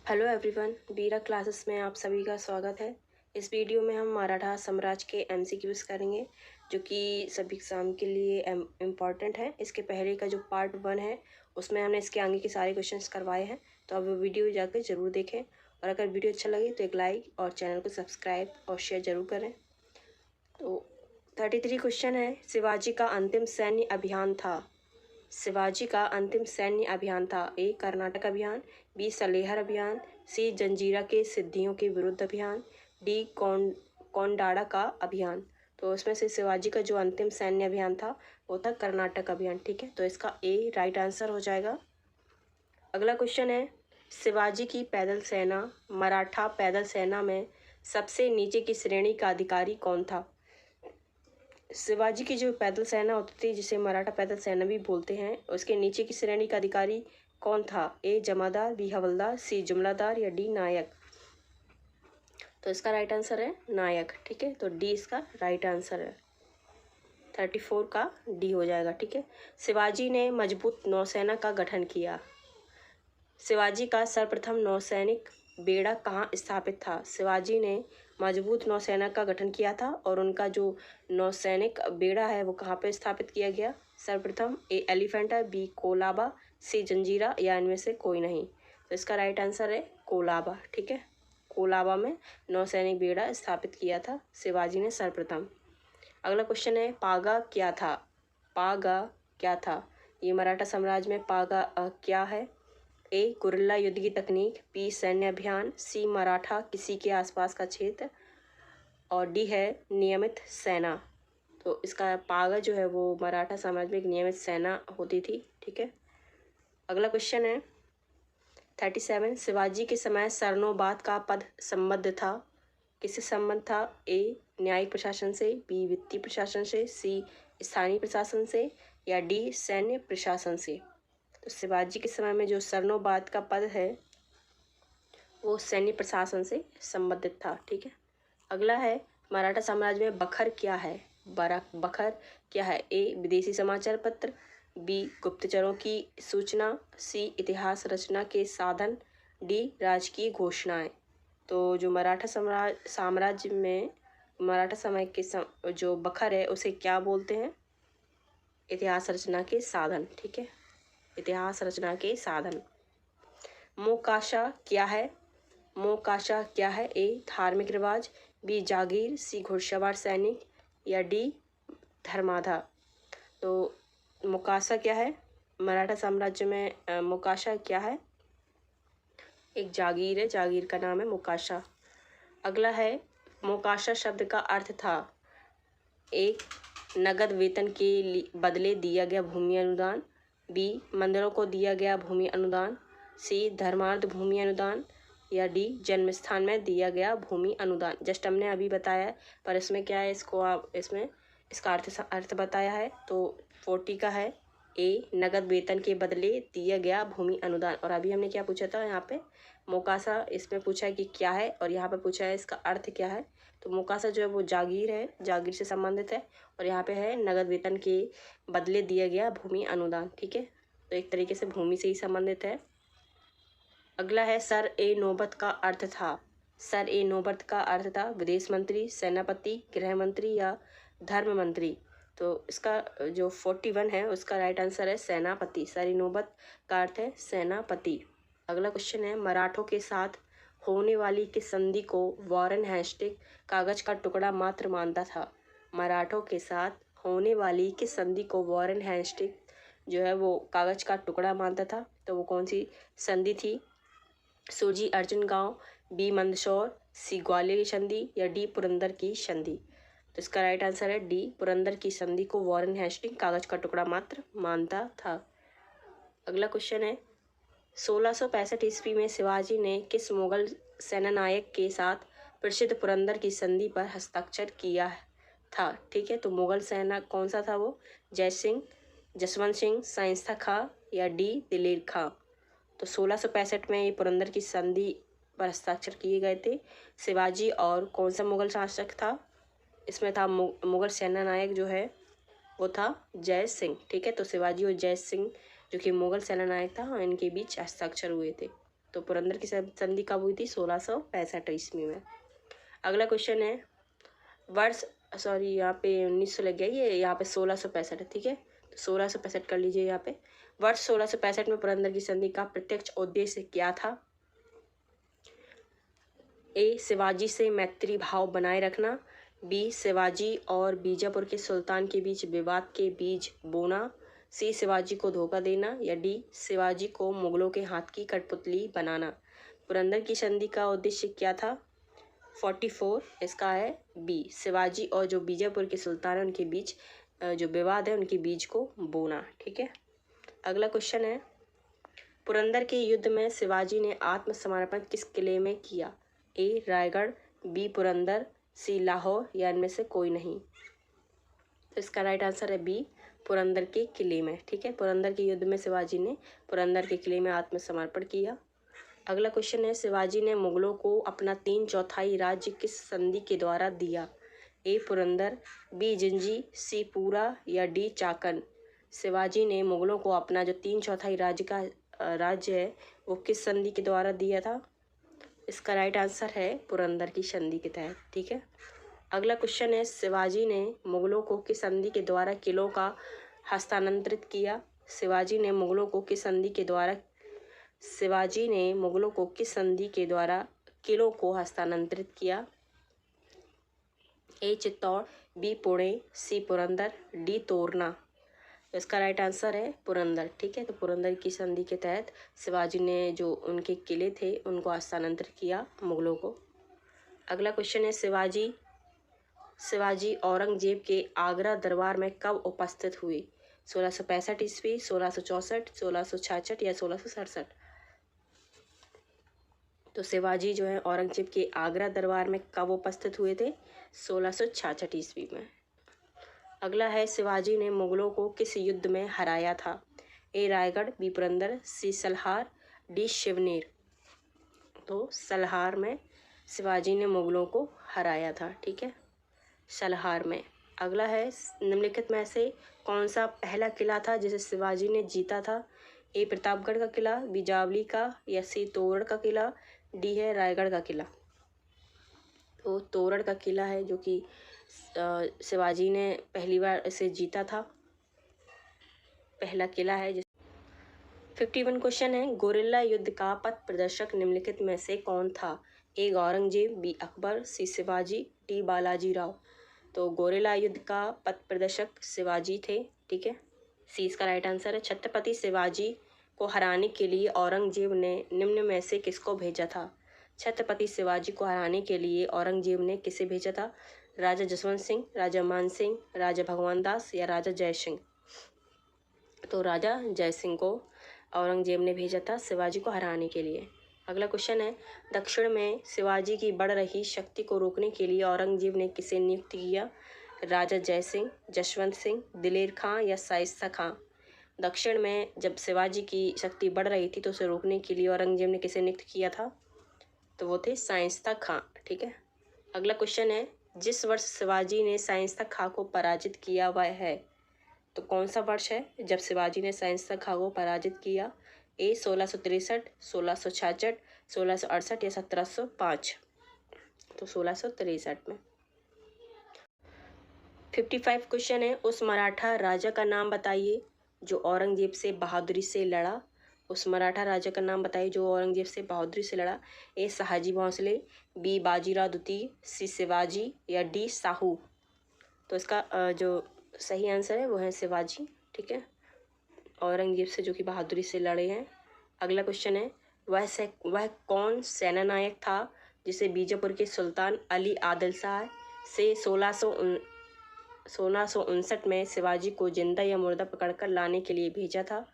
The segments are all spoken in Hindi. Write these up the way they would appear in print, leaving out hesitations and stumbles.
हेलो एवरीवन, वीरा क्लासेस में आप सभी का स्वागत है। इस वीडियो में हम मराठा साम्राज्य के एमसीक्यूज करेंगे जो कि सभी एग्ज़ाम के लिए इम्पॉर्टेंट है। इसके पहले का जो पार्ट 1 है उसमें हमने इसके आगे के सारे क्वेश्चंस करवाए हैं, तो अब वीडियो जाकर ज़रूर देखें और अगर वीडियो अच्छा लगे तो एक लाइक और चैनल को सब्सक्राइब और शेयर ज़रूर करें। तो 33 क्वेश्चन है, शिवाजी का अंतिम सैन्य अभियान था। शिवाजी का अंतिम सैन्य अभियान था। ए कर्नाटक अभियान, बी सलेहर अभियान, सी जंजीरा के सिद्धियों के विरुद्ध अभियान, डी कोंडाड़ा का अभियान। तो उसमें से शिवाजी का जो अंतिम सैन्य अभियान था वो था कर्नाटक अभियान। ठीक है, तो इसका ए राइट आंसर हो जाएगा। अगला क्वेश्चन है, शिवाजी की पैदल सेना मराठा पैदल सेना में सबसे नीचे की श्रेणी का अधिकारी कौन था। शिवाजी की जो पैदल सेना होती थी जिसे मराठा पैदल सेना भी बोलते हैं, उसके नीचे की श्रेणी का अधिकारी कौन था। ए जमादार, बी हवलदार, सी जुमलादार या डी नायक। तो इसका राइट आंसर है नायक। ठीक है, तो डी इसका राइट आंसर है। 34 का डी हो जाएगा। ठीक है, शिवाजी ने मजबूत नौसेना का गठन किया। शिवाजी का सर्वप्रथम नौसैनिक बेड़ा कहाँ स्थापित था। शिवाजी ने मजबूत नौसेना का गठन किया था और उनका जो नौसैनिक बेड़ा है वो कहाँ पे स्थापित किया गया। सर्वप्रथम ए एलिफेंटा, बी कोलाबा, सी जंजीरा या इनमें से कोई नहीं। तो इसका राइट आंसर है कोलाबा। ठीक है, कोलाबा में नौसैनिक बेड़ा स्थापित किया था शिवाजी ने सर्वप्रथम। अगला क्वेश्चन है, पागा क्या था। पागा क्या था, ये मराठा साम्राज्य में पागा क्या है। ए गुरिल्ला युद्ध की तकनीक, बी सैन्य अभियान, सी मराठा किसी के आसपास का क्षेत्र और डी है नियमित सेना। तो इसका पागा जो है वो मराठा साम्राज्य में एक नियमित सेना होती थी। ठीक है, अगला क्वेश्चन है 37, शिवाजी के समय सरनोबात का पद संबद्ध था। किससे संबंध था। ए न्यायिक प्रशासन से, बी वित्तीय प्रशासन से, सी स्थानीय प्रशासन से या डी सैन्य प्रशासन से। तो शिवाजी के समय में जो सरनोबात का पद है वो सैन्य प्रशासन से संबंधित था। ठीक है, अगला है, मराठा साम्राज्य में बखर क्या है। बखर क्या है। ए विदेशी समाचार पत्र, बी गुप्तचरों की सूचना, सी इतिहास रचना के साधन, डी राजकीय घोषणाएं। तो जो मराठा साम्राज्य में मराठा समय के जो बखर है उसे क्या बोलते हैं। इतिहास रचना के साधन। ठीक है, इतिहास रचना के साधन। मोकाशा क्या है। मोकाशा क्या है। ए धार्मिक रिवाज, बी जागीर, सी घुड़सवार सैनिक या डी धर्माधा। तो मोकाशा क्या है, मराठा साम्राज्य में मोकाशा क्या है, एक जागीर है, जागीर का नाम है मोकाशा। अगला है, मोकाशा शब्द का अर्थ था। एक नगद वेतन के बदले दिया गया भूमि अनुदान, बी मंदिरों को दिया गया भूमि अनुदान, सी धर्मार्थ भूमि अनुदान या डी जन्म स्थान में दिया गया भूमि अनुदान। जस्ट हमने अभी बताया है पर इसमें क्या है, इसको आप इसमें इसका अर्थ बताया है। तो 40 का है ए नगद वेतन के बदले दिया गया भूमि अनुदान। और अभी हमने क्या पूछा था यहाँ पे, मोकाशा इसमें पूछा है कि क्या है और यहाँ पे पूछा है इसका अर्थ क्या है। तो मोकाशा जो है वो जागीर है, जागीर से संबंधित है और यहाँ पे है नगद वेतन के बदले दिया गया भूमि अनुदान। ठीक है, तो एक तरीके से भूमि से ही संबंधित है। अगला है, सर ए नौबत का अर्थ था। सर ए नौबत का अर्थ था विदेश मंत्री, सेनापति, गृह मंत्री या धर्म मंत्री। तो इसका जो 41 है उसका राइट आंसर है सेनापति। सर ए नौबत का अर्थ है सेनापति। अगला क्वेश्चन है, मराठों के साथ होने वाली किस संधि को वॉरेन हेस्टिंग कागज का टुकड़ा मात्र मानता था। मराठों के साथ होने वाली किस संधि को वॉरेन हेस्टिंग जो है वो कागज का टुकड़ा मानता था। तो वो कौन सी संधि थी। सुरजी अर्जुन गांव, बी मंदसौर, सी ग्वालियर की संधि या डी पुरंदर की संधि। तो इसका राइट आंसर है डी पुरंदर की संधि को वॉरेन हेस्टिंग कागज का टुकड़ा मात्र मानता था। अगला क्वेश्चन है, 1665 ईस्वी में शिवाजी ने किस मुगल सेनानायक के साथ प्रसिद्ध पुरंदर की संधि पर हस्ताक्षर किया था। ठीक है, तो मुगल सेना कौन सा था वो, जय सिंह, जसवंत सिंह, शाइस्ता खां या डी दिलेर खां। तो 1665 में ये पुरंदर की संधि पर हस्ताक्षर किए गए थे। शिवाजी और कौन सा मुगल शासक था, इसमें था मुगल सेना नायक जो है वो था जय सिंह। ठीक है, तो शिवाजी और जय सिंह जो कि मुगल सेना नायक था इनके बीच हस्ताक्षर हुए थे। तो पुरंदर की संधि कब हुई थी? 1665 ईस्वी में। अगला क्वेश्चन है वर्ष, सॉरी यहाँ पे 1900 लग गया, ये यहाँ पे 1665 है, ठीक है, तो 1665 कर लीजिए यहाँ पे। वर्ष 1665 में पुरंदर की संधि का प्रत्यक्ष उद्देश्य क्या था? ए, शिवाजी से मैत्री भाव बनाए रखना, बी, शिवाजी और बीजापुर के सुल्तान के बीच विवाद के बीज बोना, सी, शिवाजी को धोखा देना, या डी, शिवाजी को मुगलों के हाथ की कठपुतली बनाना। पुरंदर की संधि का उद्देश्य क्या था? 44, इसका है बी, शिवाजी और जो बीजापुर के सुल्तान है उनके बीच जो विवाद है उनके बीज को बोना, ठीक है। अगला क्वेश्चन है पुरंदर के युद्ध में शिवाजी ने आत्मसमर्पण किस किले में किया? ए, रायगढ़, बी, पुरंदर, सी, लाहौर, या इनमें से कोई नहीं। तो इसका राइट आंसर है बी, पुरंदर के किले में, ठीक है। पुरंदर के युद्ध में शिवाजी ने पुरंदर के किले में आत्मसमर्पण किया। अगला क्वेश्चन है शिवाजी ने मुगलों को अपना 3/4 राज्य किस संधि के द्वारा दिया? ए, पुरंदर, बी, जिंजी, सी, पूरा, या डी, चाकन। शिवाजी ने मुगलों को अपना जो 3/4 राज्य है वो किस संधि के द्वारा दिया था? इसका राइट आंसर है पुरंदर की संधि के तहत, ठीक है। अगला क्वेश्चन है शिवाजी ने मुगलों को किस संधि के द्वारा किलों का हस्तांतरित किया? शिवाजी ने मुगलों को किस संधि के द्वारा किलों को हस्तांतरित किया? ए, चित्तौड़, बी, पुणे, सी, पुरंदर, डी, तोरना। तो इसका राइट आंसर है पुरंदर, ठीक है। तो पुरंदर की संधि के तहत शिवाजी ने जो उनके किले थे उनको हस्तांतरित किया मुगलों को। अगला क्वेश्चन है शिवाजी औरंगजेब के आगरा दरबार में कब उपस्थित हुए? 1665 ईस्वी, 1664, 1666 या 1667। तो शिवाजी जो है औरंगजेब के आगरा दरबार में कब उपस्थित हुए थे? 1666 ईस्वी में। अगला है शिवाजी ने मुगलों को किस युद्ध में हराया था? ए, रायगढ़, बी, पुरंदर, सी, सलहार, डी, शिवनेर। तो सलहार में शिवाजी ने मुगलों को हराया था, ठीक है, सलहार में। अगला है निम्नलिखित में से कौन सा पहला किला था जिसे शिवाजी ने जीता था? ए, प्रतापगढ़ का किला, बी, जावली का, या सी, तोरण का किला, डी है रायगढ़ का किला। तो तोरण का किला है जो कि शिवाजी ने पहली बार इसे जीता था, पहला किला है। 51 क्वेश्चन है गोरिल्ला युद्ध का पथ प्रदर्शक निम्नलिखित में से कौन था? ए, औरंगजेब, बी, अकबर, सी, शिवाजी, डी, बालाजी राव। तो गोरिल्ला युद्ध का पथ प्रदर्शक शिवाजी थे, ठीक है, सी इसका राइट आंसर है। छत्रपति शिवाजी को हराने के लिए औरंगजेब ने निम्न में से किसको भेजा था? छत्रपति शिवाजी को हराने के लिए औरंगजेब ने किसे भेजा था? राजा जसवंत सिंह, राजा मान सिंह, राजा भगवान दास, या राजा जय सिंह। तो राजा जय सिंह को औरंगजेब ने भेजा था शिवाजी को हराने के लिए। अगला क्वेश्चन है दक्षिण में शिवाजी की बढ़ रही शक्ति को रोकने के लिए औरंगजेब ने किसे नियुक्त किया? राजा जय सिंह, जसवंत सिंह, दिलेर खां, या शाइस्ता खां। दक्षिण में जब शिवाजी की शक्ति बढ़ रही थी तो उसे रोकने के लिए औरंगजेब ने किसे नियुक्त किया था? तो वो थे शाइस्ता खां, ठीक है। अगला क्वेश्चन है जिस वर्ष शिवाजी ने शाइस्ता खां को पराजित किया वह है? तो कौन सा वर्ष है जब शिवाजी ने शाइस्ता खां को पराजित किया? ए, 1663, 1666, 1668 या 1705। तो 1663 में। 55 क्वेश्चन है उस मराठा राजा का नाम बताइए जो औरंगजेब से बहादुरी से लड़ा। उस मराठा राजा का नाम बताइए जो औरंगजेब से बहादुरी से लड़ा। ए, शहाजी भोंसले, बी, बाजीराव द्वितीय, सी, शिवाजी, या डी, साहू। तो इसका जो सही आंसर है वो है शिवाजी, ठीक है, औरंगजेब से जो कि बहादुरी से लड़े हैं। अगला क्वेश्चन है वह कौन सेना नायक था जिसे बीजापुर के सुल्तान अली आदिल शाह से 1659 में शिवाजी को जिंदा या मुर्दा पकड़कर लाने के लिए भेजा था?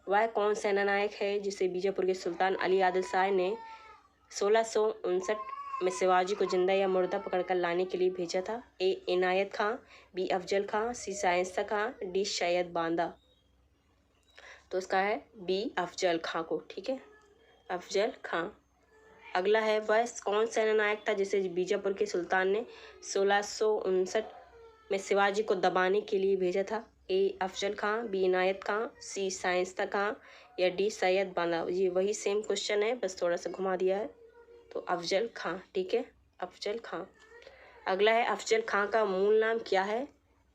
वह कौन सेना नायक है जिसे बीजापुर के सुल्तान अली आदिल शाह ने 1659 में शिवाजी को जिंदा या मुर्दा पकड़कर लाने के लिए भेजा था? ए, इनायत खां, बी, अफजल खां, सी, शाइस्ता खां, डी, सैयद बांदा। तो इसका है बी, अफजल खां को, ठीक है, अफजल खां। अगला है वह कौन सेना नायक था जिसे बीजापुर के सुल्तान ने 1659 में शिवाजी को दबाने के लिए भेजा था? ए, अफजल खां, बी, इनायत खां, सी, शाइस्ता खां, या डी सैयद बांदा। ये वही सेम क्वेश्चन है, बस थोड़ा सा घुमा दिया है। तो अफजल खां, ठीक है, अफजल खां। अगला है अफजल खां का मूल नाम क्या है?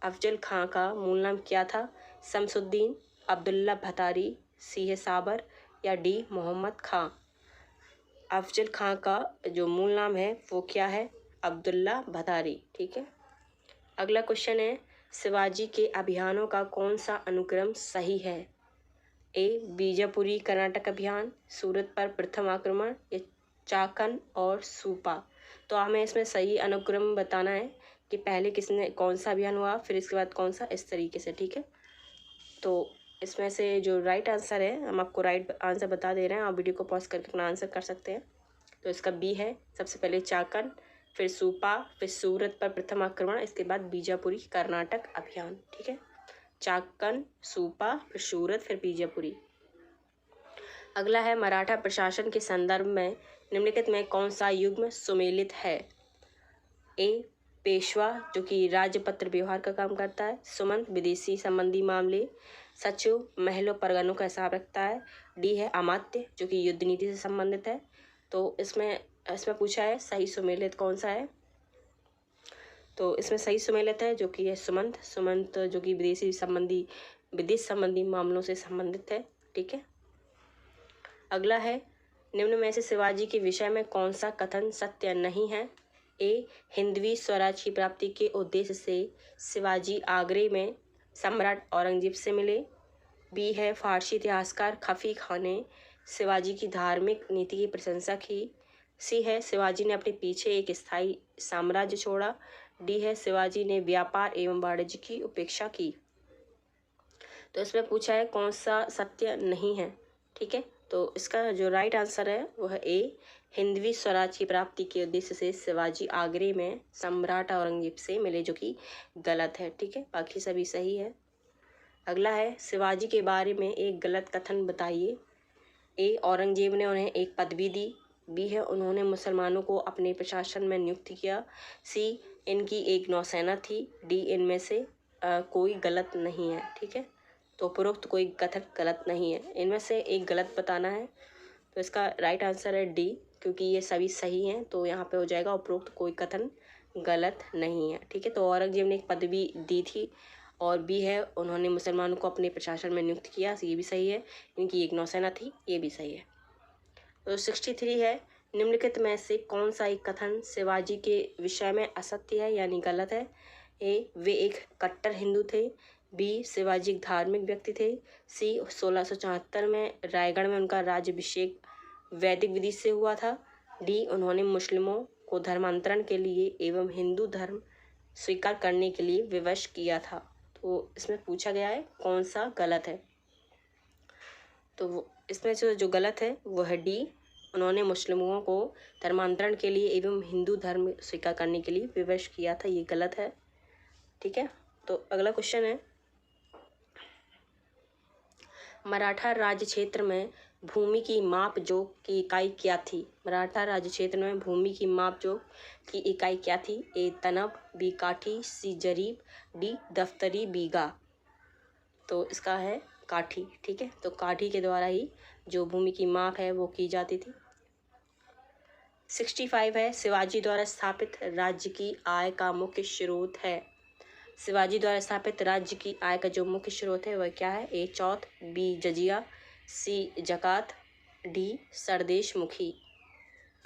अफजल खां का मूल नाम क्या था? शमसुद्दीन, अब्दुल्ला भतारी, सी है साबर, या डी मोहम्मद खां। अफजल खां का जो मूल नाम है वो क्या है? अब्दुल्ला भतारी, ठीक है। अगला क्वेश्चन है शिवाजी के अभियानों का कौन सा अनुक्रम सही है? ए बीजापुरी कर्नाटक अभियान, सूरत पर प्रथम आक्रमण, या चाकन और सूपा। तो हमें इसमें सही अनुक्रम बताना है कि पहले किसने कौन सा अभियान हुआ, फिर इसके बाद कौन सा, इस तरीके से, ठीक है। तो इसमें से जो राइट आंसर है, हम आपको राइट आंसर बता दे रहे हैं, आप वीडियो को पॉज करके अपना आंसर कर सकते हैं। तो इसका बी है, सबसे पहले चाकन, फिर सूपा, फिर सूरत पर प्रथम आक्रमण, इसके बाद बीजापुरी कर्नाटक अभियान, ठीक है। चाकन, सूपा, फिर सूरत, फिर बीजापुरी। अगला है मराठा प्रशासन के संदर्भ में निम्नलिखित में कौन सा युग्म सुमेलित है? ए पेशवा, जो कि राजपत्र व्यवहार का काम करता है। सुमंत, विदेशी संबंधी मामले। सचिव, महलों परगनों का हिसाब रखता है। डी है अमात्य, जो कि युद्ध नीति से संबंधित है। तो इसमें पूछा है सही सुमेलित कौन सा है? तो इसमें सही सुमेलित है जो कि है सुमंत, जो कि विदेश संबंधी मामलों से संबंधित है, ठीक है। अगला है निम्न में से शिवाजी के विषय में कौन सा कथन सत्य नहीं है? ए हिंदवी स्वराज की प्राप्ति के उद्देश्य से शिवाजी आगरे में सम्राट औरंगजेब से मिले। बी है फारसी इतिहासकार खफी खान ने शिवाजी की धार्मिक नीति की प्रशंसा की। सी है शिवाजी ने अपने पीछे एक स्थायी साम्राज्य छोड़ा। डी है शिवाजी ने व्यापार एवं वाणिज्य की उपेक्षा की। तो इसमें पूछा है कौन सा सत्य नहीं है, ठीक है। तो इसका जो राइट आंसर है वो है ए हिंदवी स्वराज की प्राप्ति के उद्देश्य से शिवाजी आगरे में सम्राट औरंगजेब से मिले, जो कि गलत है, ठीक है, बाकी सभी सही है। अगला है शिवाजी के बारे में एक गलत कथन बताइए। ए औरंगजेब ने उन्हें एक पदवी दी। बी है उन्होंने मुसलमानों को अपने प्रशासन में नियुक्त किया। सी इनकी एक नौसेना थी। डी इनमें से कोई गलत नहीं है, ठीक है। तो उपरोक्त कोई कथन गलत नहीं है, इनमें से एक गलत बताना है। तो इसका राइट आंसर है डी, क्योंकि ये सभी सही हैं, तो यहाँ पे हो जाएगा उपरोक्त कोई कथन गलत नहीं है, ठीक है। तो औरंगजेब ने एक पदवी दी थी, और बी है उन्होंने मुसलमानों को अपने प्रशासन में नियुक्त किया, ये भी सही है। इनकी एक नौसेना थी, ये भी सही है। तो 63 है निम्नलिखित में से कौन सा एक कथन शिवाजी के विषय में असत्य है यानी गलत है? ए वे एक कट्टर हिंदू थे। बी शिवाजी एक धार्मिक व्यक्ति थे। सी 1674 में रायगढ़ में उनका राज्याभिषेक वैदिक विधि से हुआ था। डी उन्होंने मुस्लिमों को धर्मांतरण के लिए एवं हिंदू धर्म स्वीकार करने के लिए विवश किया था। तो इसमें पूछा गया है कौन सा गलत है? तो इसमें जो गलत है वो है डी, उन्होंने मुस्लिमों को धर्मांतरण के लिए एवं हिंदू धर्म स्वीकार करने के लिए विवश किया था, ये गलत है, ठीक है। तो अगला क्वेश्चन है मराठा राज्य क्षेत्र में भूमि की माप जोख की इकाई क्या थी? मराठा राज्य क्षेत्र में भूमि की माप जोख की इकाई क्या थी? ए तनब, बी काठी, सी जरीब, डी दफ्तरी बीघा। तो इसका है काठी, ठीक है। तो काठी के द्वारा ही जो भूमि की माप है वो की जाती थी। 65 है शिवाजी द्वारा स्थापित राज्य की आय का मुख्य स्रोत है। शिवाजी द्वारा स्थापित राज्य की आय का जो मुख्य स्रोत है वह क्या है? ए चौथ, बी जजिया, सी जकात, डी सरदेश मुखी।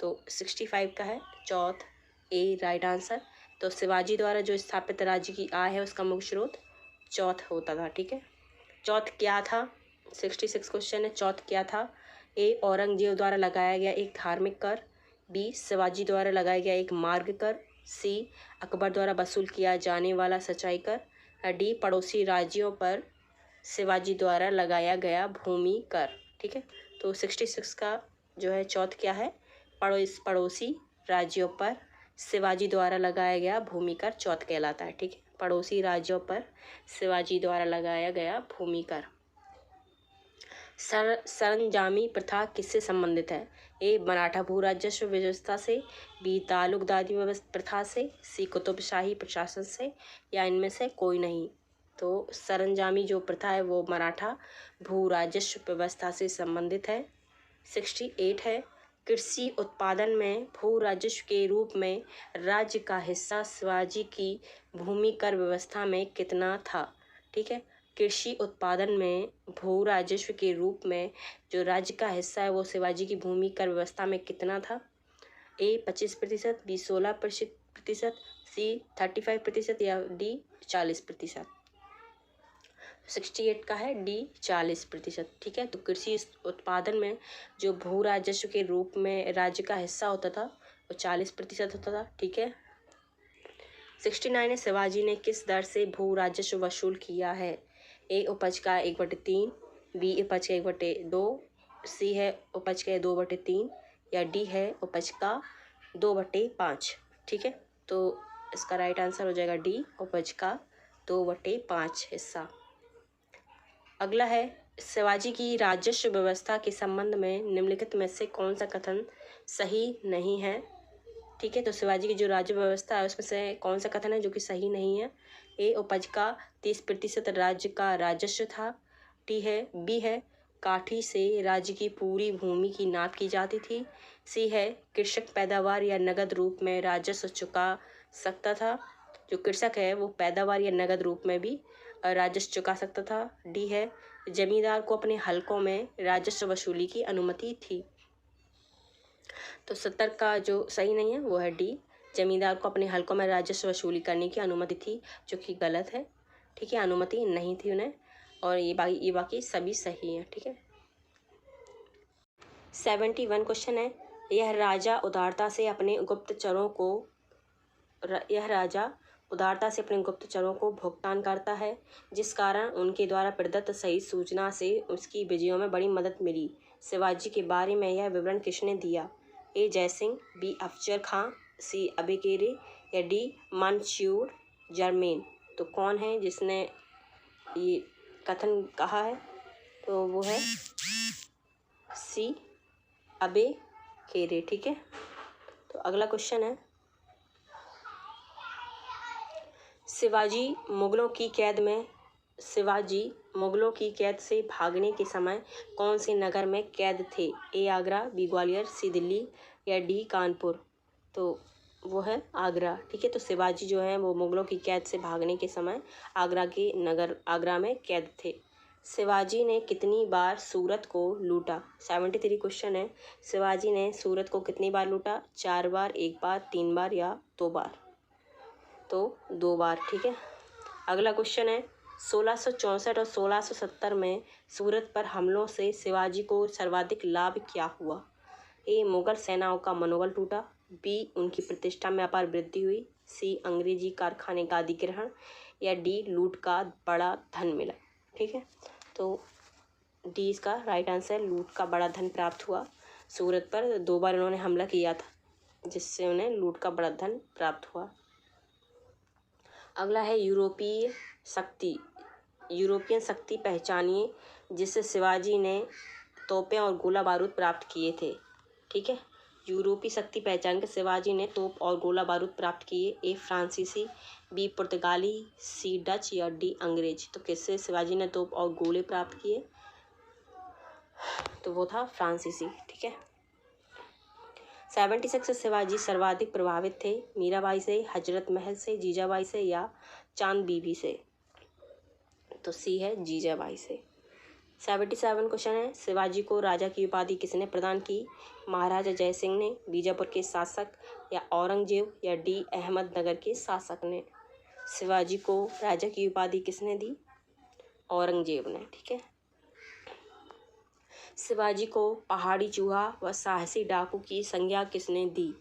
तो 65 का है चौथ, ए राइट आंसर। तो शिवाजी द्वारा जो स्थापित राज्य की आय है उसका मुख्य स्रोत चौथ होता था, ठीक है। चौथ क्या था? 66 क्वेश्चन है, चौथ क्या था? ए औरंगजेब द्वारा लगाया गया एक धार्मिक कर। बी शिवाजी द्वारा लगाया गया एक मार्ग कर। सी अकबर द्वारा वसूल किया जाने वाला सिंचाई कर। डी पड़ोसी राज्यों पर शिवाजी द्वारा लगाया गया भूमि कर, ठीक है। तो 66 का जो है चौथ क्या है? पड़ोसी राज्यों पर शिवाजी द्वारा लगाया गया भूमि कर चौथ कहलाता है, ठीक है। पड़ोसी राज्यों पर शिवाजी द्वारा लगाया गया भूमि कर। सरंजामी प्रथा किससे संबंधित है? ए मराठा भू राजस्व व्यवस्था से, बी तालुकदारी प्रथा से, सी कुतुबशाही प्रशासन से, या इनमें से कोई नहीं। तो सरंजामी जो प्रथा है वो मराठा भू राजस्व व्यवस्था से संबंधित है। 68 है, कृषि उत्पादन में भू राजस्व के रूप में राज्य का हिस्सा शिवाजी की भूमि कर व्यवस्था में कितना था। ठीक है, कृषि उत्पादन में भू राजस्व के रूप में जो राज्य का हिस्सा है वो शिवाजी की भूमि कर व्यवस्था में कितना था। ए 25%, बी 16%, सी 35% या डी 40%। 68 का है डी 40%। ठीक है, तो कृषि उत्पादन में जो भू राजस्व के रूप में राज्य का हिस्सा होता था वो 40% होता था। ठीक है, 69 है, शिवाजी ने किस दर से भू राजस्व वसूल किया है। ए उपज का 1/3, बी उपज का 1/2, सी है उपज का 2/3 या डी है उपज का 2/5। ठीक है, तो इसका राइट आंसर हो जाएगा डी, उपज का 2/5 हिस्सा। अगला है, शिवाजी की राजस्व व्यवस्था के संबंध में निम्नलिखित में से कौन सा कथन सही नहीं है। ठीक है, तो शिवाजी की जो राज्य व्यवस्था है उसमें से कौन सा कथन है जो कि सही नहीं है। ए उपज का 30% राज्य का राजस्व था। बी है काठी से राज्य की पूरी भूमि की नाप की जाती थी। सी है कृषक पैदावार या नगद रूप में राजस्व चुका सकता था। जो कृषक है वो पैदावार या नगद रूप में भी राजस्व चुका सकता था। डी है जमींदार को अपने हलकों में राजस्व वसूली की अनुमति थी। तो 70 का जो सही नहीं है वो है डी, जमींदार को अपने हलकों में राजस्व वसूली करने की अनुमति थी, जो कि गलत है। ठीक है, अनुमति नहीं थी उन्हें, और ये बाकी सभी सही हैं। ठीक है, 71 क्वेश्चन है, यह राजा उदारता से अपने गुप्तचरों को भुगतान करता है, जिस कारण उनके द्वारा प्रदत्त सही सूचना से उसकी विजयों में बड़ी मदद मिली। शिवाजी के बारे में यह विवरण किसने दिया। ए जयसिंह, बी अफजल खां, सी अबेकेरे या डी मंसूर जरमेन। तो कौन है जिसने ये कथन कहा है, तो वो है सी अबेकेरे। ठीक है, तो अगला क्वेश्चन है, शिवाजी मुगलों की कैद से भागने के समय कौन से नगर में कैद थे। ए आगरा, बी ग्वालियर, सी दिल्ली या डी कानपुर। तो वो है आगरा। ठीक है, तो शिवाजी जो है वो मुगलों की कैद से भागने के समय आगरा में कैद थे। शिवाजी ने कितनी बार सूरत को लूटा। 73 क्वेश्चन है, शिवाजी ने सूरत को कितनी बार लूटा। 4 बार, 1 बार, 3 बार या 2 बार। तो 2 बार। ठीक है, अगला क्वेश्चन है, 1664 और 1670 में सूरत पर हमलों से शिवाजी को सर्वाधिक लाभ क्या हुआ। ए मुगल सेनाओं का मनोबल टूटा, बी उनकी प्रतिष्ठा में अपार वृद्धि हुई, सी अंग्रेजी कारखाने का अधिग्रहण या डी लूट का बड़ा धन मिला। ठीक है, तो डी इसका राइट आंसर, लूट का बड़ा धन प्राप्त हुआ। सूरत पर 2 बार उन्होंने हमला किया था, जिससे उन्हें लूट का बड़ा धन प्राप्त हुआ। अगला है, यूरोपियन शक्ति पहचानिए जिससे शिवाजी ने तोपें और गोला बारूद प्राप्त किए थे। ठीक है, यूरोपीय शक्ति पहचान कर शिवाजी ने तोप और गोला बारूद प्राप्त किए। ए फ्रांसीसी, बी पुर्तगाली, सी डच या डी अंग्रेज। तो किससे शिवाजी ने तोप और गोले प्राप्त किए, तो वो था फ्रांसीसी। ठीक है, 76 से शिवाजी सर्वाधिक प्रभावित थे। मीराबाई से, हजरत महल से, जीजाबाई से या चांद बीबी से। तो सी है जीजाबाई से। 77 क्वेश्चन है, शिवाजी को राजा की उपाधि किसने प्रदान की। महाराजा जयसिंह ने, बीजापुर के शासक या औरंगजेब या डी अहमदनगर के शासक ने। शिवाजी को राजा की उपाधि किसने दी, औरंगजेब ने। ठीक है, शिवाजी को पहाड़ी चूहा व साहसी डाकू की संज्ञा किसने दी।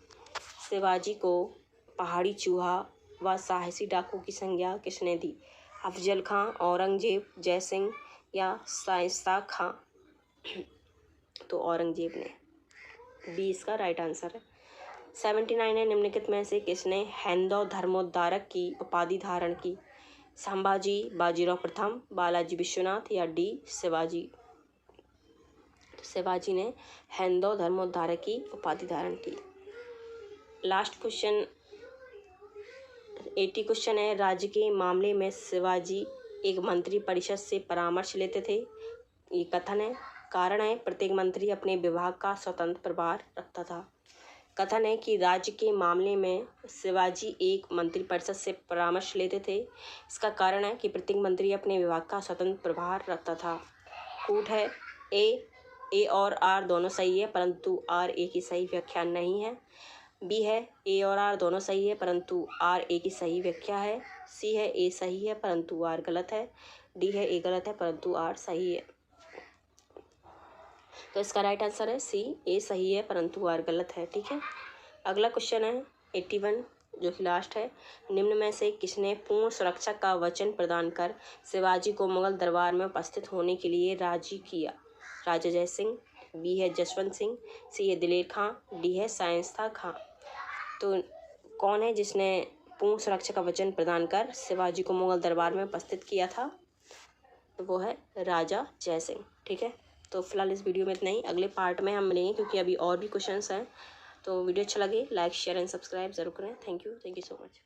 शिवाजी को पहाड़ी चूहा व साहसी डाकू की संज्ञा किसने दी। अफजल खां, औरंगजेब, जयसिंह या शाइस्ता खां। तो औरंगजेब ने। बी इसका राइट आंसर है। 79 है, निम्नलिखित में से किसने हैंदो धर्मोद्धारक की उपाधि धारण की। संभाजी, बाजीराव प्रथम, बालाजी विश्वनाथ या डी शिवाजी। शिवाजी ने हैंदो धर्मोद्धारक की उपाधि धारण की। लास्ट क्वेश्चन 80 क्वेश्चन है, राज्य के मामले में शिवाजी एक मंत्री परिषद से परामर्श लेते थे। ये कथन है। कारण है प्रत्येक मंत्री अपने विभाग का स्वतंत्र प्रभार रखता था। कथन है कि राज्य के मामले में शिवाजी एक मंत्रिपरिषद से परामर्श लेते थे। इसका कारण है कि प्रत्येक मंत्री अपने विभाग का स्वतंत्र प्रभार रखता था। कूट है। ए और आर दोनों सही है परंतु आर ए की सही व्याख्या नहीं है। बी है ए और आर दोनों सही है परंतु आर ए की सही व्याख्या है। सी है ए सही है परंतु आर गलत है। डी है ए गलत है परंतु आर सही है। तो इसका राइट आंसर है सी, ए सही है परंतु आर गलत है। ठीक है। अगला क्वेश्चन है 81 जो कि लास्ट है। निम्न में से किसने पूर्ण सुरक्षा का वचन प्रदान कर शिवाजी को मुगल दरबार में उपस्थित होने के लिए राजी किया? राजा जय सिंह, बी है जसवंत सिंह, सी है दिलेर खां, डी है शाइस्ता खां। तो कौन है जिसने पूर्ण सुरक्षा का वचन प्रदान कर शिवाजी को मुगल दरबार में उपस्थित किया था? तो वो है राजा जय सिंह। ठीक है। तो फिलहाल इस वीडियो में इतना ही। अगले पार्ट में हम मिलेंगे क्योंकि अभी और भी क्वेश्चंस हैं। तो वीडियो अच्छा लगे लाइक शेयर एंड सब्सक्राइब ज़रूर करें। Thank you so much.